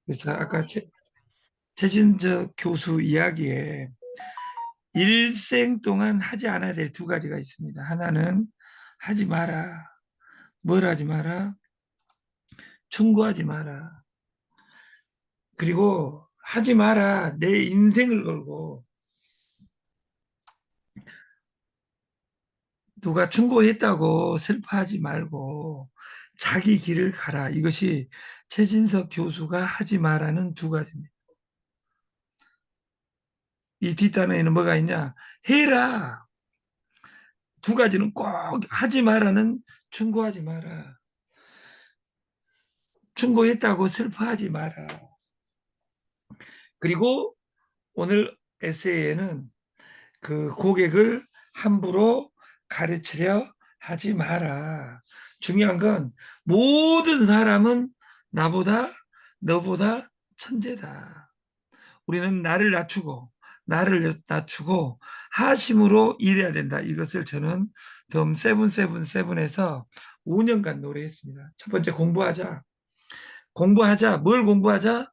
그래서 아까 최진적 교수 이야기에 일생 동안 하지 않아야 될 두 가지가 있습니다. 하나는 하지 마라. 뭘 하지 마라? 충고하지 마라. 그리고 하지 마라. 내 인생을 걸고 누가 충고했다고 슬퍼하지 말고 자기 길을 가라. 이것이 최진석 교수가 하지 마라는 두 가지입니다. 이 뒷단에는 뭐가 있냐? 해라. 두 가지는 꼭 하지 마라는 충고하지 마라. 충고했다고 슬퍼하지 마라. 그리고 오늘 에세이에는 그 고객을 함부로 가르치려 하지 마라. 중요한 건 모든 사람은 나보다 너보다 천재다. 우리는 나를 낮추고 하심으로 일해야 된다. 이것을 저는 덤 세븐세븐세븐에서 5년간 노래했습니다. 첫 번째 공부하자. 공부하자. 뭘 공부하자?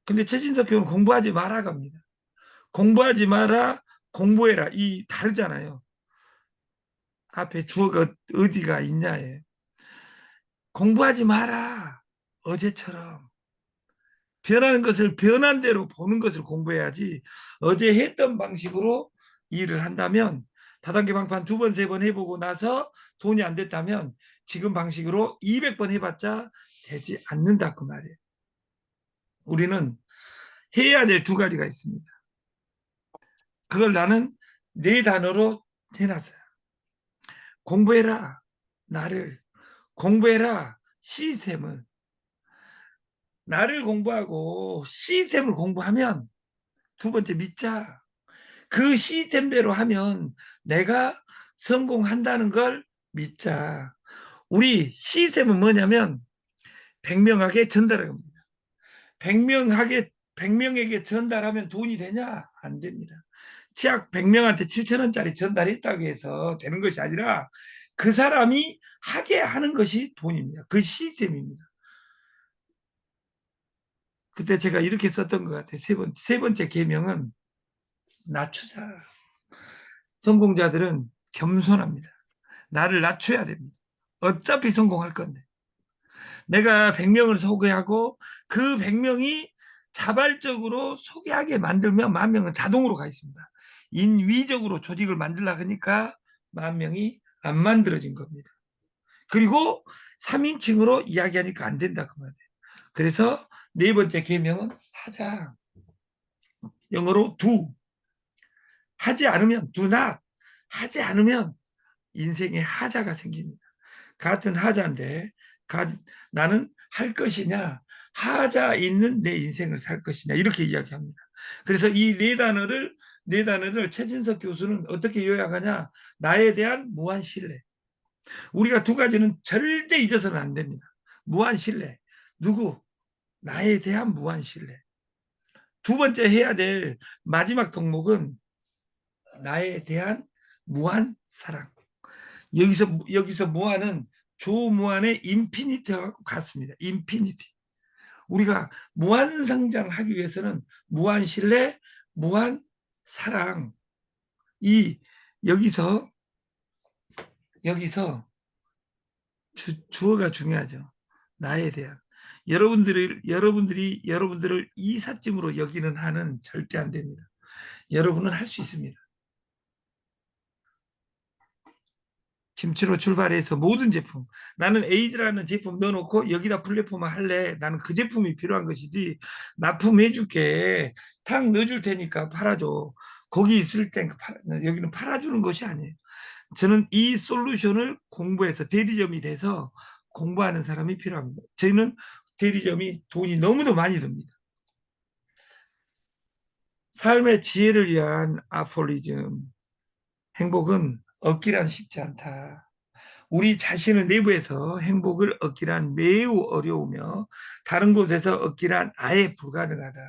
근데 최진석 교수는 공부하지 마라 갑니다. 공부하지 마라, 공부해라. 이 다르잖아요. 앞에 주어가 어디가 있냐에. 공부하지 마라. 어제처럼. 변하는 것을 변한 대로 보는 것을 공부해야지 어제 했던 방식으로 일을 한다면 다단계 방판 두 번, 세 번 해보고 나서 돈이 안 됐다면 지금 방식으로 200번 해봤자 되지 않는다 그 말이에요. 우리는 해야 될 두 가지가 있습니다. 그걸 나는 네 단어로 해놨어요. 공부해라. 나를. 공부해라. 시스템을. 나를 공부하고 시스템을 공부하면 두 번째 믿자. 그 시스템대로 하면 내가 성공한다는 걸 믿자. 우리 시스템은 뭐냐면 100명에게 전달하는 겁니다. 100명에게 전달하면 돈이 되냐? 안 됩니다. 치약 100명한테 7,000원짜리 전달했다고 해서 되는 것이 아니라 그 사람이 하게 하는 것이 돈입니다. 그 시스템입니다. 그때 제가 이렇게 썼던 것 같아요. 세 번째 계명은 낮추자. 성공자들은 겸손합니다. 나를 낮춰야 됩니다. 어차피 성공할 건데. 내가 100명을 소개하고 그 100명이 자발적으로 소개하게 만들면 10,000명은 자동으로 가 있습니다. 인위적으로 조직을 만들려고 하니까 10,000명이 안 만들어진 겁니다. 그리고 3인칭으로 이야기하니까 안 된다 그 말이에요. 그래서 네 번째 계명은 하자. 영어로 do. 하지 않으면 do not. 하지 않으면 인생에 하자가 생깁니다. 같은 하자인데 나는 할 것이냐 하자 있는 내 인생을 살 것이냐 이렇게 이야기합니다. 그래서 이 네 단어를 최진석 교수는 어떻게 요약하냐? 나에 대한 무한 신뢰. 우리가 두 가지는 절대 잊어서는 안 됩니다. 무한 신뢰. 누구? 나에 대한 무한 신뢰. 두 번째 해야 될 마지막 덕목은 나에 대한 무한 사랑. 여기서 무한은 조무한의 인피니티와 같습니다. 인피니티. 우리가 무한 성장하기 위해서는 무한 신뢰, 무한 사랑. 이 여기서 주어가 중요하죠. 나에 대한. 여러분들을 이삿짐으로 여기는 한은 절대 안 됩니다. 여러분은 할 수 있습니다. 김치로 출발해서 모든 제품. 나는 에이즈라는 제품 넣어놓고 여기다 플랫폼을 할래. 나는 그 제품이 필요한 것이지. 납품해줄게. 탁 넣어줄 테니까 팔아줘. 거기 있을 땐 여기는 팔아주는 것이 아니에요. 저는 이 솔루션을 공부해서 대리점이 돼서 공부하는 사람이 필요합니다. 저희는 대리점이 돈이 너무도 많이 듭니다. 삶의 지혜를 위한 아포리즘. 행복은 얻기란 쉽지 않다. 우리 자신의 내부에서 행복을 얻기란 매우 어려우며 다른 곳에서 얻기란 아예 불가능하다.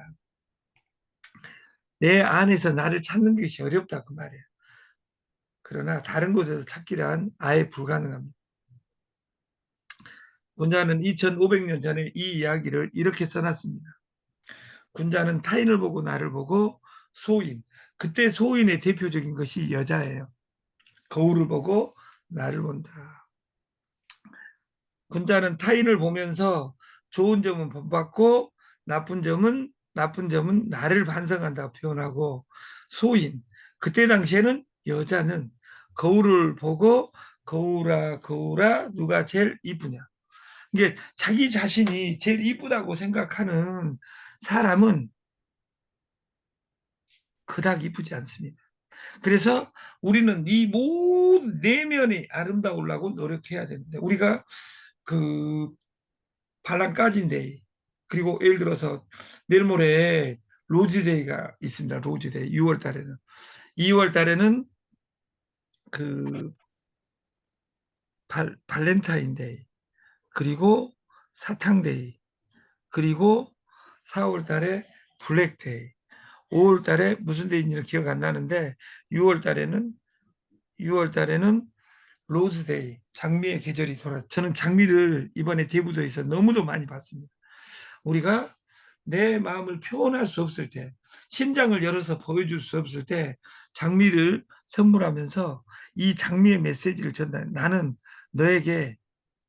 내 안에서 나를 찾는 것이 어렵다 그 말이에요. 그러나 다른 곳에서 찾기란 아예 불가능합니다. 군자는 2500년 전에 이 이야기를 이렇게 써놨습니다. 군자는 타인을 보고 나를 보고 소인. 그때 소인의 대표적인 것이 여자예요. 거울을 보고 나를 본다. 군자는 타인을 보면서 좋은 점은 본받고 나쁜 점은 나를 반성한다고 표현하고 소인. 그때 당시에는 여자는 거울을 보고 거울아 거울아 누가 제일 이쁘냐. 이게 자기 자신이 제일 이쁘다고 생각하는 사람은 그닥 이쁘지 않습니다. 그래서 우리는 이 모든 내면이 아름다우려고 노력해야 되는데 우리가 그 발랑까지인데 그리고 예를 들어서 내일 모레 로즈데이가 있습니다. 로즈데이 6월 달에는 2월 달에는 그 발렌타인데이 그리고 사탕데이 그리고 4월 달에 블랙데이 5월 달에 무슨 데이인지는 기억 안 나는데 6월 달에는 6월 달에는 로즈데이 장미의 계절이 돌아서 저는 장미를 이번에 대구도에서 너무도 많이 봤습니다. 우리가 내 마음을 표현할 수 없을 때 심장을 열어서 보여줄 수 없을 때 장미를 선물하면서 이 장미의 메시지를 전달 나는 너에게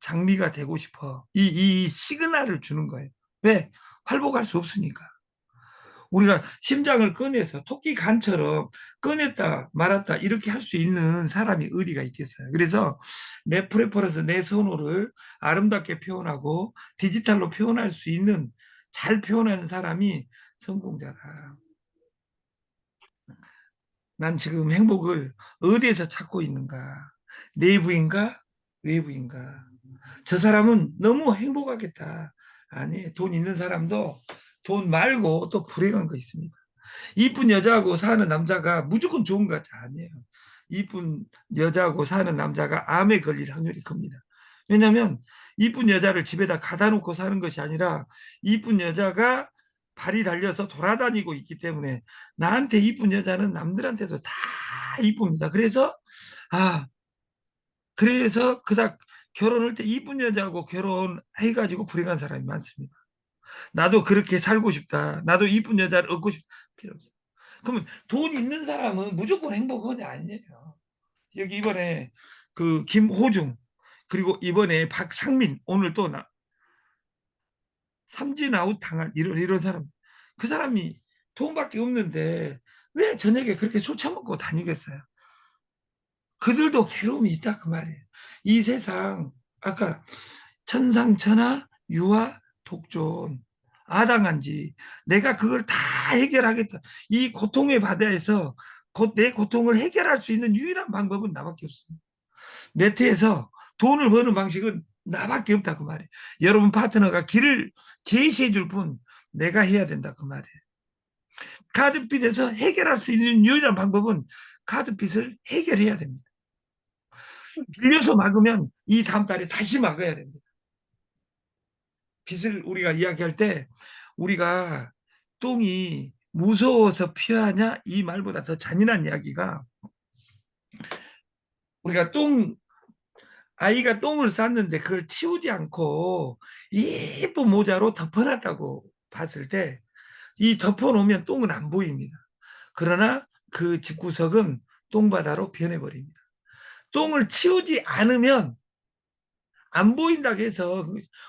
장미가 되고 싶어 이 시그널을 주는 거예요. 왜? 활복할 수 없으니까. 우리가 심장을 꺼내서 토끼 간처럼 꺼냈다 말았다 이렇게 할 수 있는 사람이 어디가 있겠어요. 그래서 내 프레퍼런스 내 선호를 아름답게 표현하고 디지털로 표현할 수 있는 잘 표현하는 사람이 성공자다. 난 지금 행복을 어디에서 찾고 있는가? 내부인가? 외부인가? 저 사람은 너무 행복하겠다. 아니, 돈 있는 사람도 돈 말고 또 불행한 거 있습니다. 이쁜 여자하고 사는 남자가 무조건 좋은 것 아니에요. 이쁜 여자하고 사는 남자가 암에 걸릴 확률이 큽니다. 왜냐하면 이쁜 여자를 집에다 가다 놓고 사는 것이 아니라 이쁜 여자가 발이 달려서 돌아다니고 있기 때문에 나한테 이쁜 여자는 남들한테도 다 이쁩니다. 아 그래서 그닥 결혼할 때 이쁜 여자하고 결혼해가지고 불행한 사람이 많습니다. 나도 그렇게 살고 싶다. 나도 이쁜 여자를 얻고 싶다. 필요 없어요. 그러면 돈 있는 사람은 무조건 행복하냐 아니에요. 여기 이번에 그 김호중 그리고 이번에 박상민 오늘 또 삼진 아웃 당한 이런 사람 그 사람이 돈밖에 없는데 왜 저녁에 그렇게 술 처먹고 다니겠어요. 그들도 괴로움이 있다 그 말이에요. 이 세상 아까 천상천하 유아 독존 아당한지 내가 그걸 다 해결하겠다. 이 고통의 바다에서 내 고통을 해결할 수 있는 유일한 방법은 나밖에 없습니다. 네트에서 돈을 버는 방식은 나밖에 없다 그 말이에요. 여러분 파트너가 길을 제시해 줄 뿐 내가 해야 된다 그 말이에요. 카드빚에서 해결할 수 있는 유일한 방법은 카드빚을 해결해야 됩니다. 빌려서 막으면 이 다음 달에 다시 막아야 됩니다. 빚을 우리가 이야기할 때 우리가 똥이 무서워서 피하냐 이 말보다 더 잔인한 이야기가 우리가 아이가 똥을 쌌는데 그걸 치우지 않고 예쁜 모자로 덮어놨다고 봤을 때 이 덮어놓으면 똥은 안 보입니다. 그러나 그 집구석은 똥바다로 변해버립니다. 똥을 치우지 않으면 안 보인다고 해서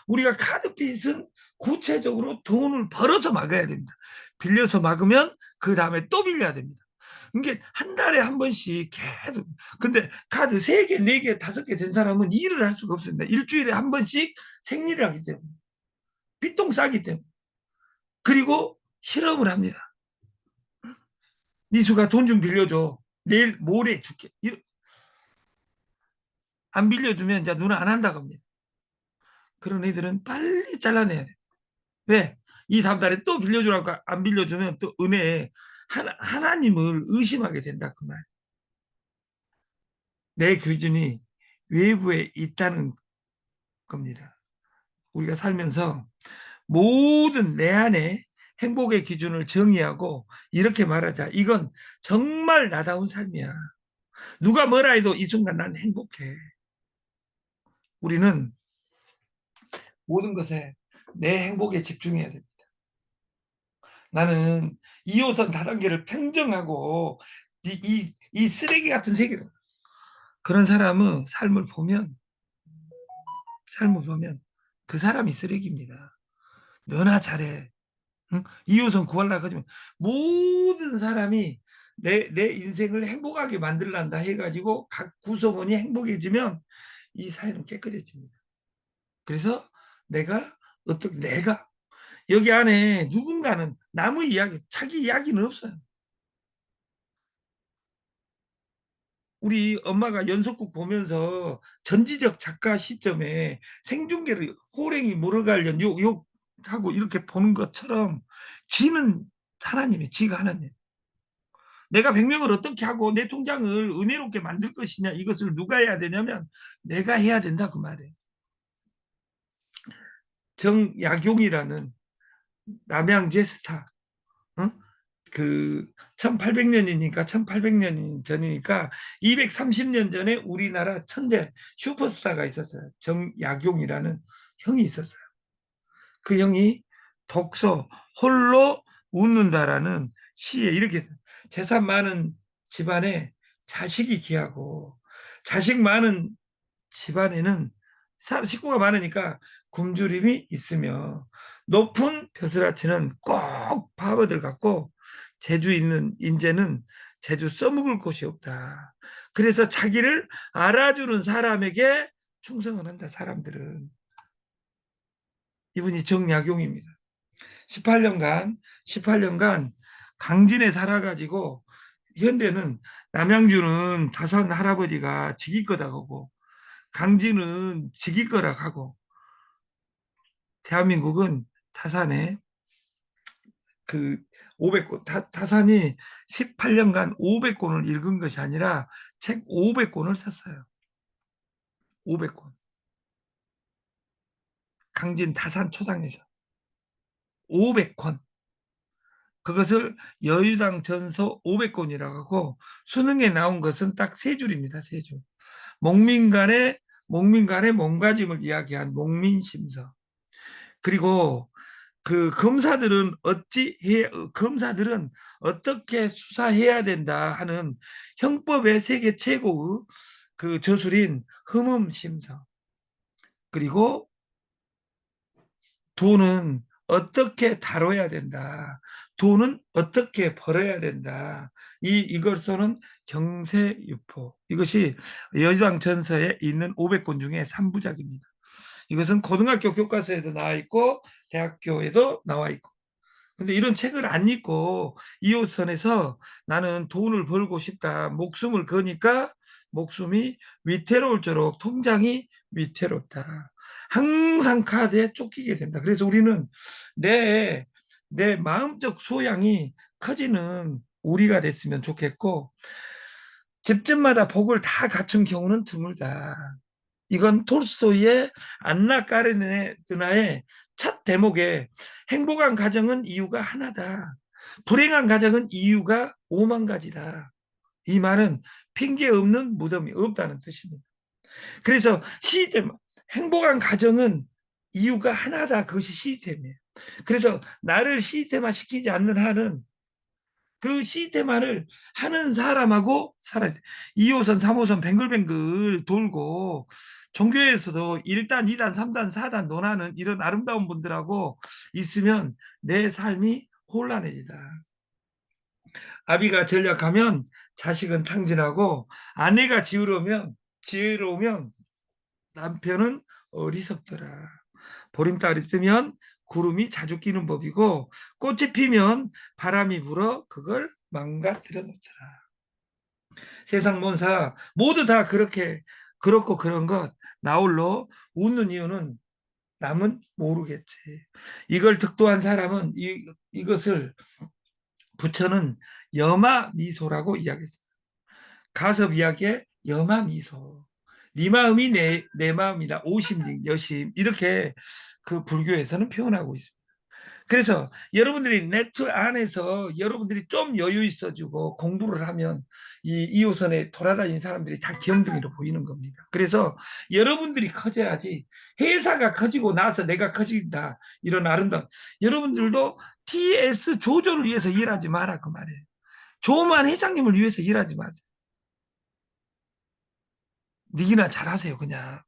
우리가 카드빚은 구체적으로 돈을 벌어서 막아야 됩니다. 빌려서 막으면 그 다음에 또 빌려야 됩니다. 이게 한 달에 한 번씩 계속 근데 카드 3개, 4개, 5개 된 사람은 일을 할 수가 없습니다. 일주일에 한 번씩 생리를 하기 때문에 빚통 싸기 때문에 그리고 실험을 합니다. 미수가 돈 좀 빌려줘. 내일 모레 줄게. 안 빌려주면 이제 누나 안 한다고 합니다. 그런 애들은 빨리 잘라내야 돼. 왜? 이 다음 달에 또 빌려주라고 안 빌려주면 또 은혜에 하나님을 의심하게 된다 그 말. 내 기준이 외부에 있다는 겁니다. 우리가 살면서 모든 내 안에 행복의 기준을 정의하고 이렇게 말하자. 이건 정말 나다운 삶이야. 누가 뭐라 해도 이 순간 난 행복해. 우리는 모든 것에 내 행복에 집중해야 됩니다. 나는 2호선 다단계를 평정하고 이 쓰레기 같은 세계로 그런 사람은 삶을 보면 그 사람이 쓰레기입니다. 너나 잘해. 응? 2호선 구하려고 하지만 모든 사람이 내 인생을 행복하게 만들란다 해가지고 각 구성원이 행복해지면 이 사회는 깨끗해집니다. 그래서 내가 여기 안에 누군가는 남의 이야기, 자기 이야기는 없어요. 우리 엄마가 연속극 보면서 전지적 작가 시점에 생중계를 호랭이 물어가려는 욕하고 이렇게 보는 것처럼 지는 하나님이 지가 하나님. 내가 100명을 어떻게 하고 내 통장을 은혜롭게 만들 것이냐 이것을 누가 해야 되냐면 내가 해야 된다 그 말이에요. 정약용이라는 남양제 스타 어? 그 1800년이니까 1800년 전이니까 230년 전에 우리나라 천재 슈퍼스타가 있었어요. 정약용이라는 형이 있었어요. 그 형이 독서 홀로 웃는다라는 시에 이렇게 재산 많은 집안에 자식이 귀하고 자식 많은 집안에는 식구가 많으니까 굶주림이 있으며 높은 벼슬아치는 꼭 바보들 같고 재주 있는 인재는 재주 써먹을 곳이 없다. 그래서 자기를 알아주는 사람에게 충성을 한다. 사람들은. 이분이 정약용입니다. 18년간 강진에 살아가지고 현대는 남양주는 다산 할아버지가 지기 거다 하고 강진은 지기 거라 하고 대한민국은 타산에 그 500권 타산이 18년간 500권을 읽은 것이 아니라 책 500권을 썼어요. 500권. 강진 타산 초당에서 500권. 그것을 여유당 전서 500권이라고 하고 수능에 나온 것은 딱 세 줄입니다. 세 줄. 목민간의 몸가짐을 이야기한 목민심서. 그리고 그 검사들은 어떻게 수사해야 된다 하는 형법의 세계 최고의 그 저술인 흠음심서. 그리고 돈은 어떻게 다뤄야 된다. 돈은 어떻게 벌어야 된다. 이걸 쏘는 경세유포. 이것이 여주당 전서에 있는 500권 중에 3부작입니다. 이것은 고등학교 교과서에도 나와 있고 대학교에도 나와 있고. 근데 이런 책을 안 읽고 이호선에서 나는 돈을 벌고 싶다. 목숨을 거니까 목숨이 위태로울수록 통장이 위태롭다. 항상 카드에 쫓기게 된다. 그래서 우리는 내, 내 마음적 소양이 커지는 우리가 됐으면 좋겠고 집집마다 복을 다 갖춘 경우는 드물다. 이건 톨스토이의 안나 까레니나의 첫 대목에 행복한 가정은 이유가 하나다. 불행한 가정은 이유가 5만 가지다. 이 말은 핑계 없는 무덤이 없다는 뜻입니다. 그래서 시스템, 행복한 가정은 이유가 하나다. 그것이 시스템이에요. 그래서 나를 시스템화 시키지 않는 한은 그 시스템화를 하는 사람하고 살아야 돼. 2호선, 3호선 뱅글뱅글 돌고 종교에서도 1단, 2단, 3단, 4단 논하는 이런 아름다운 분들하고 있으면 내 삶이 혼란해지다. 아비가 전략하면 자식은 탕진하고 아내가 지혜로우면 남편은 어리석더라. 보름달이 뜨면 구름이 자주 끼는 법이고 꽃이 피면 바람이 불어 그걸 망가뜨려 놓더라. 세상 mon사 모두 다 그렇게 그렇고 그런 것 나홀로 웃는 이유는 남은 모르겠지. 이걸 득도한 사람은 이것을 부처는 여마미소라고 이야기했어요. 가섭 이야기에 여마미소. 네 마음이 내 마음이다. 오심, 여심 이렇게 그 불교에서는 표현하고 있습니다. 그래서 여러분들이 네트 안에서 여러분들이 좀 여유 있어지고 공부를 하면 이 2호선에 돌아다니는 사람들이 다 귀염둥이로 보이는 겁니다. 그래서 여러분들이 커져야지 회사가 커지고 나서 내가 커진다. 이런 아름다운. 여러분들도 TS 조조를 위해서 일하지 마라 그 말이에요. 조만 회장님을 위해서 일하지 마세요. 니기나 잘하세요 그냥.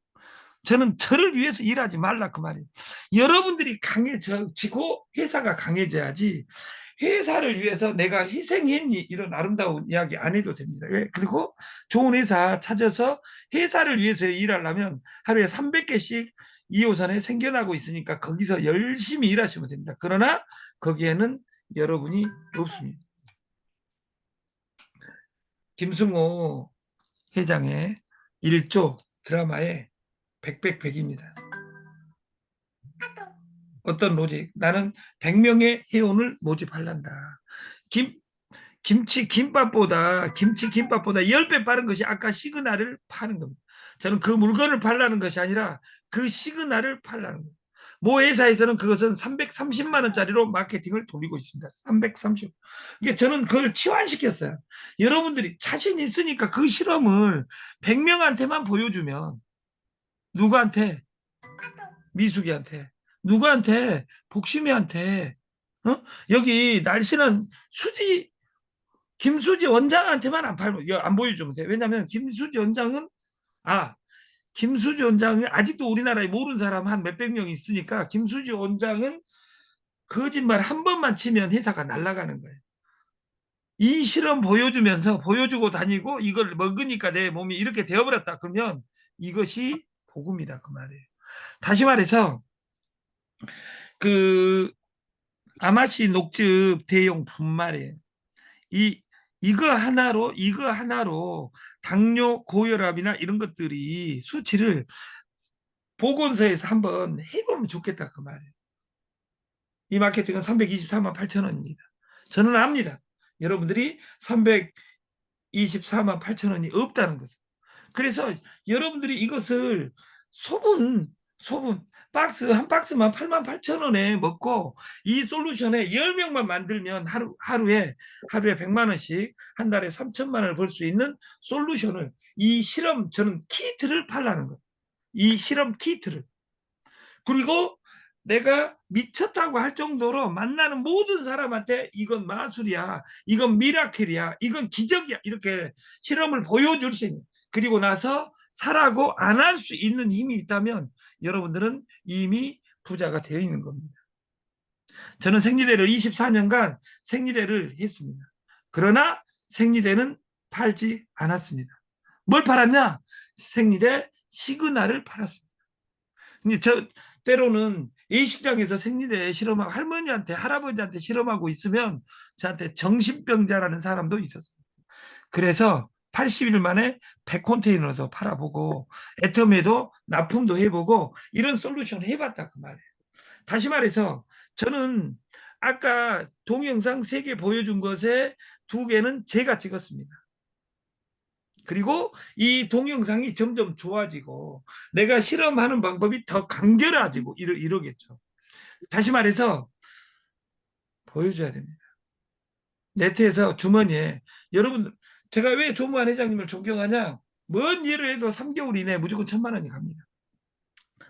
저는 저를 위해서 일하지 말라 그 말이에요. 여러분들이 강해지고 회사가 강해져야지 회사를 위해서 내가 희생했니 이런 아름다운 이야기 안 해도 됩니다. 왜? 그리고 좋은 회사 찾아서 회사를 위해서 일하려면 하루에 300개씩 2호선에 생겨나고 있으니까 거기서 열심히 일하시면 됩니다. 그러나 거기에는 여러분이 없습니다. 김승호 회장의 1조 드라마의 백백백입니다. 어떤 로직? 나는 100명의 회원을 모집하란다. 김치 김밥보다 10배 빠른 것이 아까 시그널을 파는 겁니다. 저는 그 물건을 팔라는 것이 아니라 그 시그널을 팔라는 겁니다. 모 회사에서는 그것은 330만 원짜리로 마케팅을 돌리고 있습니다. 330. 이게 저는 그걸 치환시켰어요. 여러분들이 자신 있으니까 그 실험을 100명한테만 보여주면 누구한테? 미숙이한테. 누구한테? 복심이한테. 어? 여기 날씬한 김수지 원장한테만 안 보여주면 돼요. 왜냐하면 김수지 원장은 김수지 원장이 아직도 우리나라에 모르는 사람 한 몇백 명 있으니까 김수지 원장은 거짓말 한 번만 치면 회사가 날아가는 거예요. 이 실험 보여주고 다니고 이걸 먹으니까 내 몸이 이렇게 되어버렸다. 그러면 이것이 복음이다 그 말이에요. 다시 말해서 그 아마시 녹즙 대용 분말이에요. 이거 하나로 당뇨, 고혈압이나 이런 것들이 수치를 보건소에서 한번 해보면 좋겠다 그 말이에요. 이 마케팅은 324만 8천 원입니다. 저는 압니다. 여러분들이 324만 8천 원이 없다는 것을. 그래서 여러분들이 이것을 소분 한 박스만 8만 8천 원에 먹고 이 솔루션에 10명만 만들면 하루에 100만 원씩 한 달에 3천만 원을 벌 수 있는 솔루션을 이 실험 저는 키트를 팔라는 거예요. 이 실험 키트를. 그리고 내가 미쳤다고 할 정도로 만나는 모든 사람한테 이건 마술이야, 이건 미라클이야, 이건 기적이야 이렇게 실험을 보여줄 수 있는. 그리고 나서 사라고 안 할 수 있는 힘이 있다면 여러분들은 이미 부자가 되어 있는 겁니다. 저는 생리대를 24년간 생리대를 했습니다. 그러나 생리대는 팔지 않았습니다. 뭘 팔았냐? 생리대 시그널을 팔았습니다. 근데 때로는 A식장에서 생리대 실험하고 할머니한테 할아버지한테 실험하고 있으면 저한테 정신병자라는 사람도 있었어요. 그래서 80일 만에 100컨테이너도 팔아보고 애터미도 납품도 해보고 이런 솔루션 해봤다 그 말이에요. 다시 말해서 저는 아까 동영상 3개 보여준 것에 2개는 제가 찍었습니다. 그리고 이 동영상이 점점 좋아지고 내가 실험하는 방법이 더 간결해지고 이러겠죠. 다시 말해서 보여줘야 됩니다. 네트에서 주머니에 여러분 제가 왜 조무한 회장님을 존경하냐? 뭔 일을 해도 3개월 이내에 무조건 1,000만 원이 갑니다.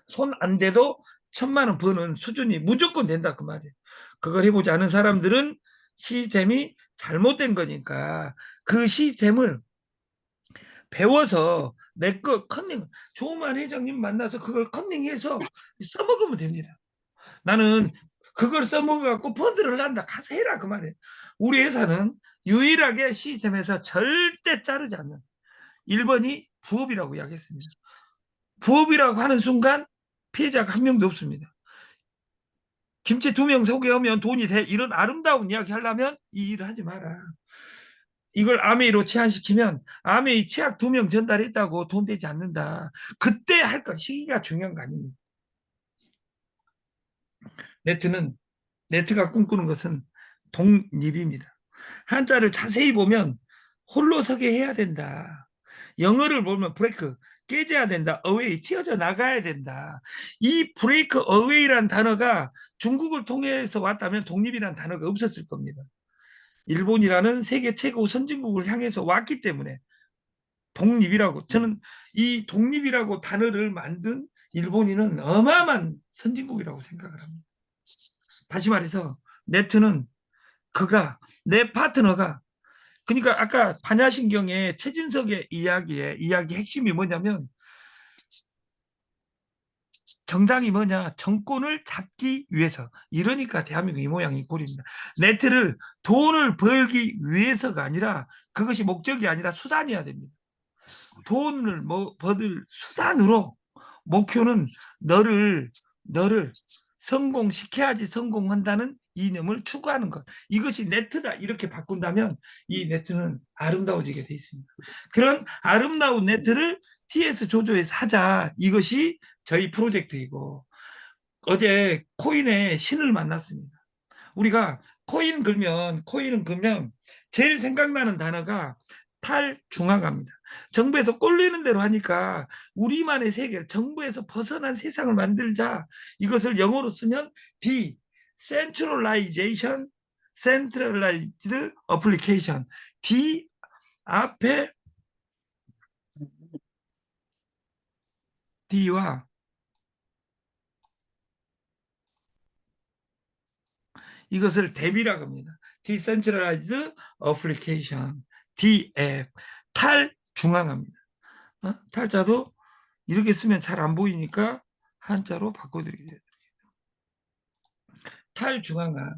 손 안 대도 1,000만 원 버는 수준이 무조건 된다 그 말이에요. 그걸 해보지 않은 사람들은 시스템이 잘못된 거니까 그 시스템을 배워서 내 거 컨닝 조만 회장님 만나서 그걸 컨닝해서 써먹으면 됩니다. 나는 그걸 써먹어갖고 펀드를 한다. 가서 해라 그 말이에요. 우리 회사는 유일하게 시스템에서 절대 자르지 않는 1번이 부업이라고 이야기했습니다. 부업이라고 하는 순간 피해자가 한 명도 없습니다. 김치 2명 소개하면 돈이 돼. 이런 아름다운 이야기 하려면 이 일을 하지 마라. 이걸 아메이로 치환시키면 아메이 치약 2명 전달했다고 돈 되지 않는다. 그때 할 것 시기가 중요한 거 아닙니까? 네트가 꿈꾸는 것은 독립입니다. 한자를 자세히 보면 홀로 서게 해야 된다. 영어를 보면 브레이크, 깨져야 된다. away, 튀어져 나가야 된다. 이 break away라는 단어가 중국을 통해서 왔다면 독립이라는 단어가 없었을 겁니다. 일본이라는 세계 최고 선진국을 향해서 왔기 때문에 독립이라고, 저는 이 독립이라고 단어를 만든 일본인은 어마어마한 선진국이라고 생각을 합니다. 다시 말해서 네트는 내 파트너가, 그러니까 아까 반야신경의 최진석의 이야기 핵심이 뭐냐면, 정당이 뭐냐, 정권을 잡기 위해서. 이러니까 대한민국 이 모양이 꼴입니다. 네트를 돈을 벌기 위해서가 아니라, 그것이 목적이 아니라 수단이어야 됩니다. 돈을 벌을 수단으로, 목표는 너를 성공시켜야지 성공한다는 이념을 추구하는 것. 이것이 네트다. 이렇게 바꾼다면 이 네트는 아름다워지게 돼 있습니다. 그런 아름다운 네트를 TS 조조에서 하자. 이것이 저희 프로젝트이고, 어제 코인의 신을 만났습니다. 우리가 코인은 걸면 제일 생각나는 단어가 탈중앙화입니다. 정부에서 꼴리는 대로 하니까 우리만의 세계, 정부에서 벗어난 세상을 만들자. 이것을 영어로 쓰면 Decentralization, Centralized Application. D 앞에 D와 이것을 대비라고 합니다. Decentralized Application, DF, 탈중앙화입니다. 탈자도 이렇게 쓰면 잘 안 보이니까 한자로 바꿔드리겠습니다. 탈중앙화.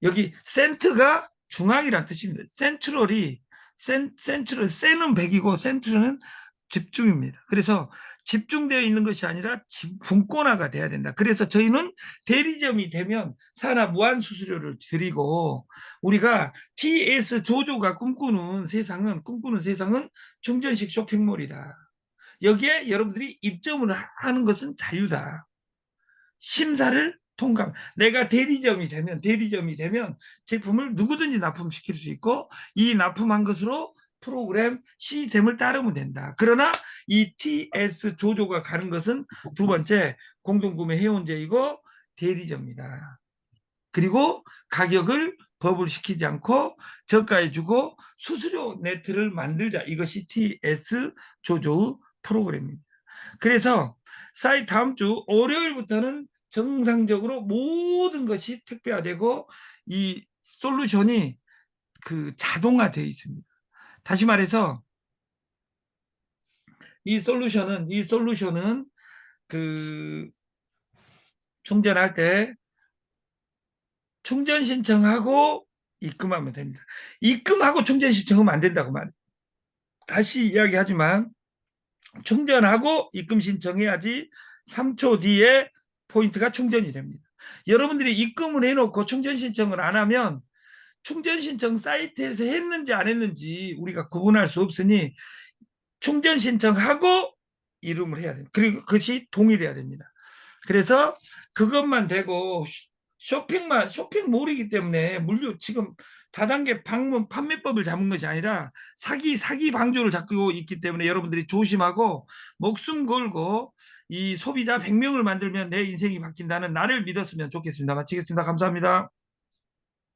여기 센트가 중앙이란 뜻입니다. 센트럴, 센은 100이고 센트럴은 집중입니다. 그래서 집중되어 있는 것이 아니라 분권화가 돼야 된다. 그래서 저희는 대리점이 되면 산하 무한 수수료를 드리고, 우리가 TS 조조가 꿈꾸는 세상은 충전식 쇼핑몰이다. 여기에 여러분들이 입점을 하는 것은 자유다. 심사를 통과하면, 내가 대리점이 되면 제품을 누구든지 납품시킬 수 있고, 이 납품한 것으로 프로그램 시스템을 따르면 된다. 그러나 이 TS 조조가 가는 것은 두 번째, 공동구매 회원제이고 대리점이다. 그리고 가격을 버블 시키지 않고 저가에 주고 수수료 네트를 만들자. 이것이 TS 조조의 프로그램입니다. 그래서 다음 주 월요일부터는 정상적으로 모든 것이 택배화되고 이 솔루션이 자동화되어 있습니다. 다시 말해서 이 솔루션은 충전할 때 충전 신청하고 입금하면 됩니다. 입금하고 충전 신청하면 안 된다고 말해요. 다시 이야기하지만 충전하고 입금 신청해야지 3초 뒤에 포인트가 충전이 됩니다. 여러분들이 입금을 해놓고 충전 신청을 안 하면 충전 신청 사이트에서 했는지 안 했는지 우리가 구분할 수 없으니, 충전 신청하고 이름을 해야 됩니다. 그리고 그것이 동일해야 됩니다. 그래서 그것만 되고 쇼핑몰이기 때문에 지금 다단계 방문 판매법을 잡은 것이 아니라 사기 방조를 잡고 있기 때문에 여러분들이 조심하고 목숨 걸고 이 소비자 100명을 만들면 내 인생이 바뀐다는 나를 믿었으면 좋겠습니다. 마치겠습니다. 감사합니다.